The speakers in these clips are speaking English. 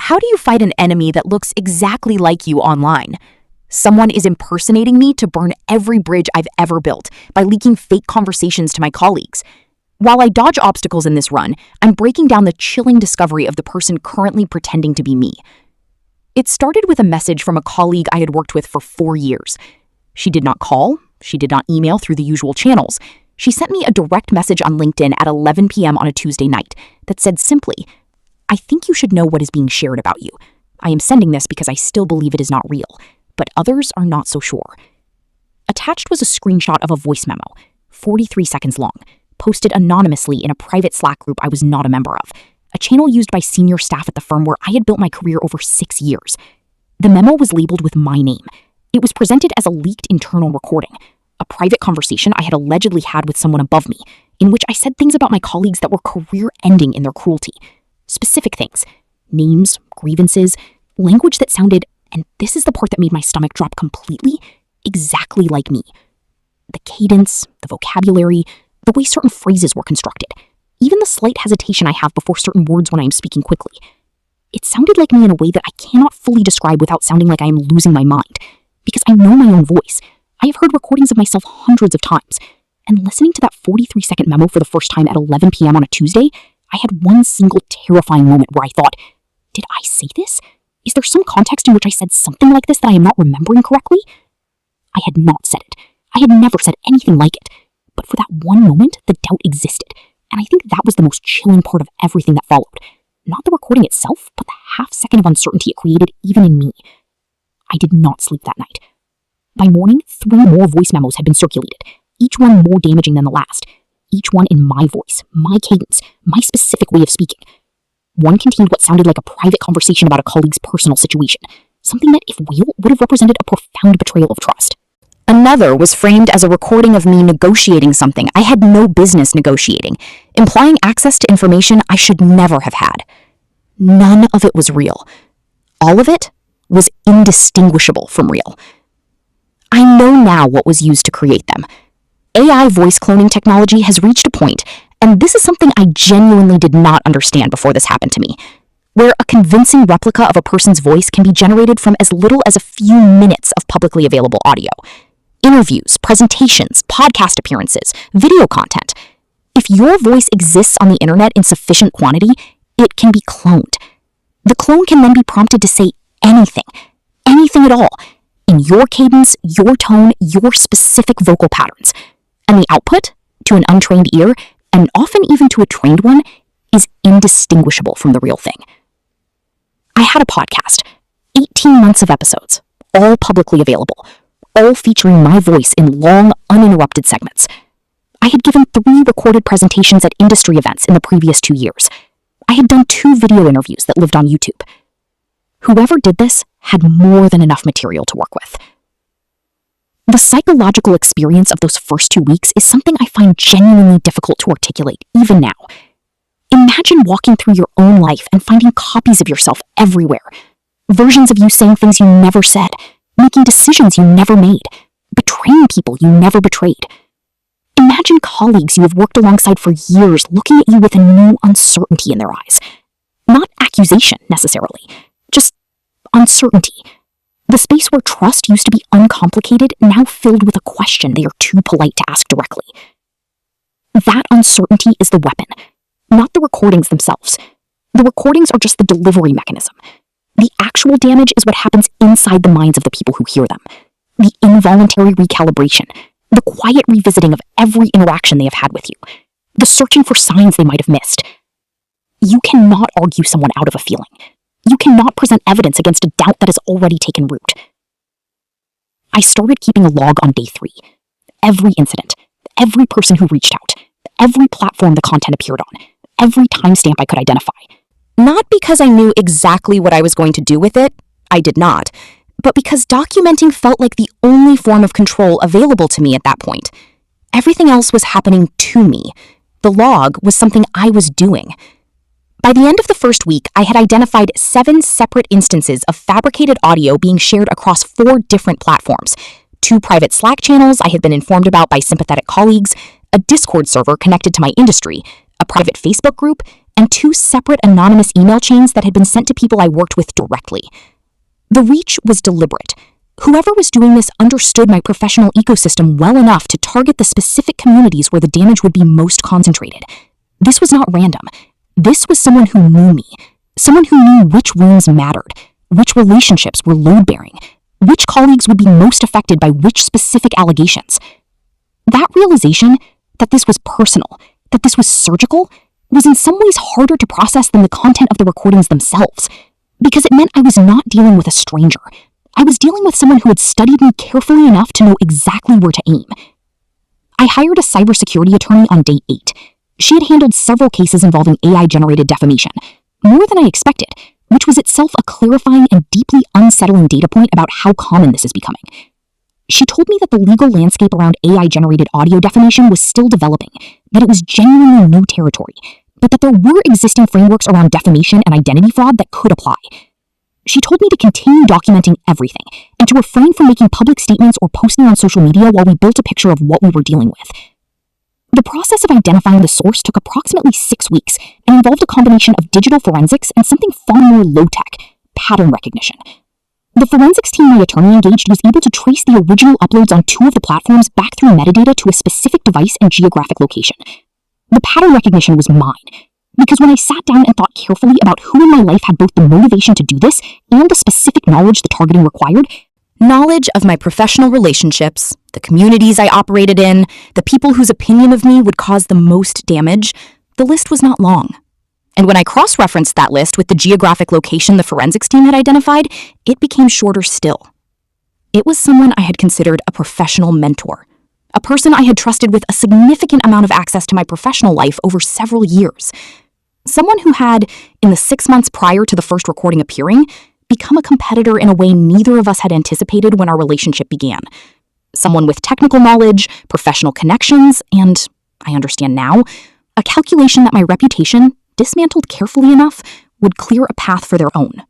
How do you fight an enemy that looks exactly like you online? Someone is impersonating me to burn every bridge I've ever built by leaking fake conversations to my colleagues. While I dodge obstacles in this run, I'm breaking down the chilling discovery of the person currently pretending to be me. It started with a message from a colleague I had worked with for 4 years. She did not call, she did not email through the usual channels. She sent me a direct message on LinkedIn at 11 p.m. on a Tuesday night that said simply, "I think you should know what is being shared about you. I am sending this because I still believe it is not real, but others are not so sure." Attached was a screenshot of a voice memo, 43 seconds long, posted anonymously in a private Slack group I was not a member of, a channel used by senior staff at the firm where I had built my career over 6 years. The memo was labeled with my name. It was presented as a leaked internal recording, a private conversation I had allegedly had with someone above me, in which I said things about my colleagues that were career-ending in their cruelty. Specific things, names, grievances, language that sounded, and this is the part that made my stomach drop completely, exactly like me. The cadence, the vocabulary, the way certain phrases were constructed, even the slight hesitation I have before certain words when I am speaking quickly. It sounded like me in a way that I cannot fully describe without sounding like I am losing my mind, because I know my own voice. I have heard recordings of myself hundreds of times, and listening to that 43-second memo for the first time at 11 p.m. on a Tuesday, I had one single terrifying moment where I thought, did I say this? Is there some context in which I said something like this that I am not remembering correctly? I had not said it. I had never said anything like it. But for that one moment, the doubt existed, and I think that was the most chilling part of everything that followed. Not the recording itself, but the half-second of uncertainty it created even in me. I did not sleep that night. By morning, 3 more voice memos had been circulated, each one more damaging than the last, each one in my voice, my cadence, my specific way of speaking. One contained what sounded like a private conversation about a colleague's personal situation, something that, if real, would have represented a profound betrayal of trust. Another was framed as a recording of me negotiating something I had no business negotiating, implying access to information I should never have had. None of it was real. All of it was indistinguishable from real. I know now what was used to create them. AI voice cloning technology has reached a point, and this is something I genuinely did not understand before this happened to me, where a convincing replica of a person's voice can be generated from as little as a few minutes of publicly available audio. Interviews, presentations, podcast appearances, video content. If your voice exists on the internet in sufficient quantity, it can be cloned. The clone can then be prompted to say anything at all, in your cadence, your tone, your specific vocal patterns. And the output, to an untrained ear, and often even to a trained one, is indistinguishable from the real thing. I had a podcast, 18 months of episodes, all publicly available, all featuring my voice in long, uninterrupted segments. I had given 3 recorded presentations at industry events in the previous 2 years. I had done 2 video interviews that lived on YouTube. Whoever did this had more than enough material to work with. The psychological experience of those first 2 weeks is something I find genuinely difficult to articulate, even now. Imagine walking through your own life and finding copies of yourself everywhere. Versions of you saying things you never said, making decisions you never made, betraying people you never betrayed. Imagine colleagues you have worked alongside for years looking at you with a new uncertainty in their eyes. Not accusation, necessarily, just uncertainty. The space where trust used to be uncomplicated, now filled with a question they are too polite to ask directly. That uncertainty is the weapon, not the recordings themselves. The recordings are just the delivery mechanism. The actual damage is what happens inside the minds of the people who hear them. The involuntary recalibration, the quiet revisiting of every interaction they have had with you, the searching for signs they might have missed. You cannot argue someone out of a feeling. You cannot present evidence against a doubt that has already taken root. I started keeping a log on day 3. Every incident, every person who reached out, every platform the content appeared on, every timestamp I could identify. Not because I knew exactly what I was going to do with it, I did not, but because documenting felt like the only form of control available to me at that point. Everything else was happening to me. The log was something I was doing. By the end of the first week, I had identified 7 separate instances of fabricated audio being shared across 4 different platforms, 2 private Slack channels I had been informed about by sympathetic colleagues, a Discord server connected to my industry, a private Facebook group, and 2 separate anonymous email chains that had been sent to people I worked with directly. The reach was deliberate. Whoever was doing this understood my professional ecosystem well enough to target the specific communities where the damage would be most concentrated. This was not random. This was someone who knew me. Someone who knew which wounds mattered, which relationships were load-bearing, which colleagues would be most affected by which specific allegations. That realization that this was personal, that this was surgical, was in some ways harder to process than the content of the recordings themselves, because it meant I was not dealing with a stranger. I was dealing with someone who had studied me carefully enough to know exactly where to aim. I hired a cybersecurity attorney on day 8. She had handled several cases involving AI-generated defamation, more than I expected, which was itself a clarifying and deeply unsettling data point about how common this is becoming. She told me that the legal landscape around AI-generated audio defamation was still developing, that it was genuinely new territory, but that there were existing frameworks around defamation and identity fraud that could apply. She told me to continue documenting everything, and to refrain from making public statements or posting on social media while we built a picture of what we were dealing with. The process of identifying the source took approximately 6 weeks and involved a combination of digital forensics and something far more low-tech, pattern recognition. The forensics team my attorney engaged was able to trace the original uploads on 2 of the platforms back through metadata to a specific device and geographic location. The pattern recognition was mine, because when I sat down and thought carefully about who in my life had both the motivation to do this and the specific knowledge the targeting required, knowledge of my professional relationships, the communities I operated in, the people whose opinion of me would cause the most damage, the list was not long. And when I cross-referenced that list with the geographic location the forensics team had identified, it became shorter still. It was someone I had considered a professional mentor, a person I had trusted with a significant amount of access to my professional life over several years. Someone who had, in the 6 months prior to the first recording appearing, become a competitor in a way neither of us had anticipated when our relationship began. Someone with technical knowledge, professional connections, and, I understand now, a calculation that my reputation, dismantled carefully enough, would clear a path for their own.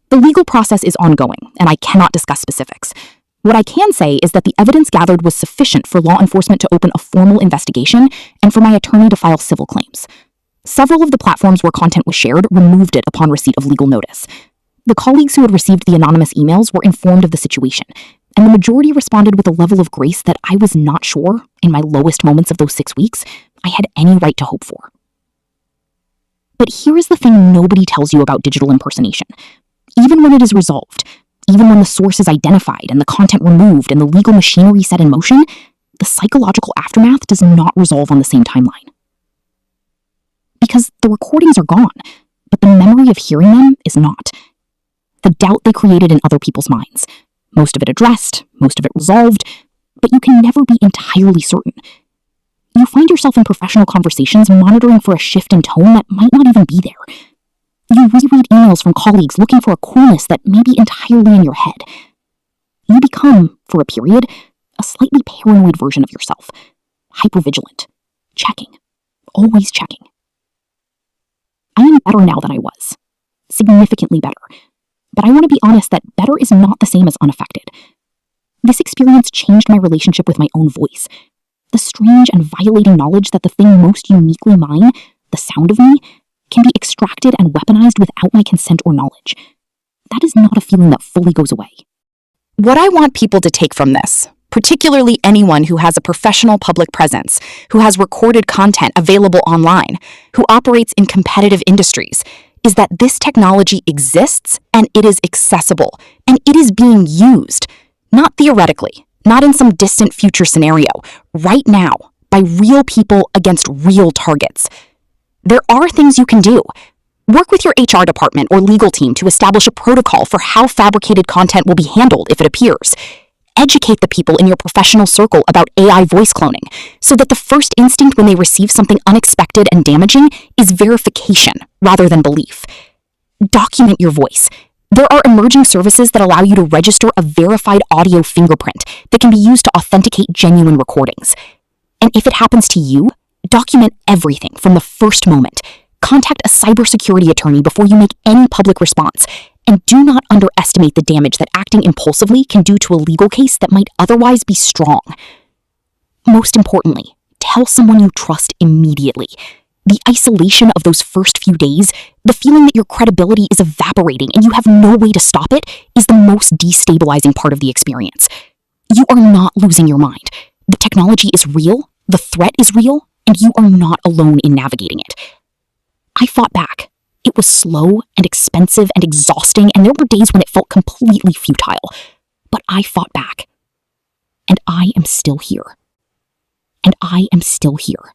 The legal process is ongoing, and I cannot discuss specifics. What I can say is that the evidence gathered was sufficient for law enforcement to open a formal investigation and for my attorney to file civil claims. Several of the platforms where content was shared removed it upon receipt of legal notice. The colleagues who had received the anonymous emails were informed of the situation, and the majority responded with a level of grace that I was not sure, in my lowest moments of those 6 weeks, I had any right to hope for. But here is the thing nobody tells you about digital impersonation. Even when it is resolved, even when the source is identified and the content removed and the legal machinery set in motion, the psychological aftermath does not resolve on the same timeline. Because the recordings are gone, but the memory of hearing them is not. The doubt they created in other people's minds, most of it addressed, most of it resolved, but you can never be entirely certain. You find yourself in professional conversations monitoring for a shift in tone that might not even be there. You reread emails from colleagues looking for a coolness that may be entirely in your head. You become, for a period, a slightly paranoid version of yourself, hypervigilant, checking, always checking. I am better now than I was, significantly better, but I want to be honest that better is not the same as unaffected. This experience changed my relationship with my own voice, the strange and violating knowledge that the thing most uniquely mine, the sound of me, can be extracted and weaponized without my consent or knowledge. That is not a feeling that fully goes away. What I want people to take from this, particularly anyone who has a professional public presence, who has recorded content available online, who operates in competitive industries, is that this technology exists and it is accessible and it is being used, not theoretically, not in some distant future scenario, right now, by real people against real targets. There are things you can do. Work with your HR department or legal team to establish a protocol for how fabricated content will be handled if it appears. Educate the people in your professional circle about AI voice cloning so that the first instinct when they receive something unexpected and damaging is verification rather than belief. Document your voice. There are emerging services that allow you to register a verified audio fingerprint that can be used to authenticate genuine recordings. And if it happens to you, document everything from the first moment. Contact a cybersecurity attorney before you make any public response, and do not underestimate the damage that acting impulsively can do to a legal case that might otherwise be strong. Most importantly, tell someone you trust immediately. The isolation of those first few days, the feeling that your credibility is evaporating and you have no way to stop it, is the most destabilizing part of the experience. You are not losing your mind. The technology is real, the threat is real, and you are not alone in navigating it. I fought back. It was slow and expensive and exhausting, and there were days when it felt completely futile. But I fought back. And I am still here. And I am still here.